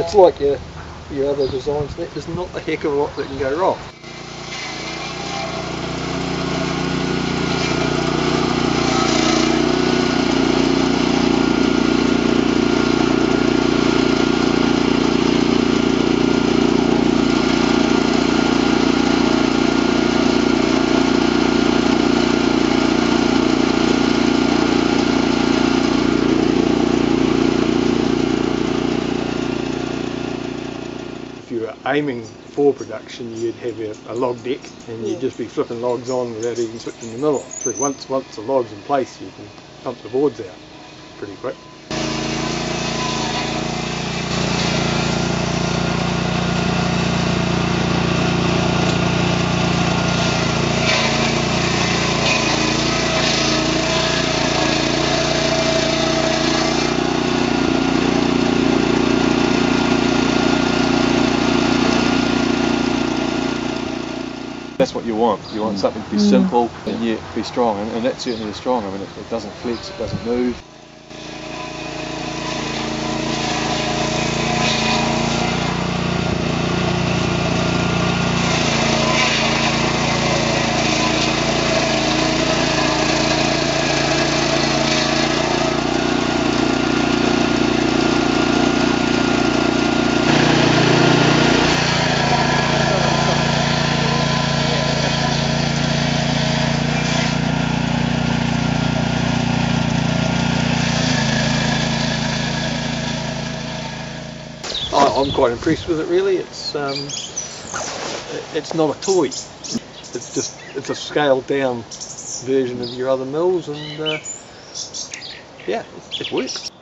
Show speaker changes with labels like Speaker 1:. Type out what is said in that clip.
Speaker 1: it's like your other designs. There's not a heck of a lot that can go wrong. If you were aiming for production, you'd have a log deck and you'd just be flipping logs on without even switching the mill on. Once the log's in place, you can pump the boards out pretty quick.
Speaker 2: That's what you want. You want something to be simple and yet be strong, and that certainly is strong. I mean, it doesn't flex, it doesn't move.
Speaker 1: I'm quite impressed with it really. It's not a toy. It's a scaled down version of your other mills, and yeah, it works.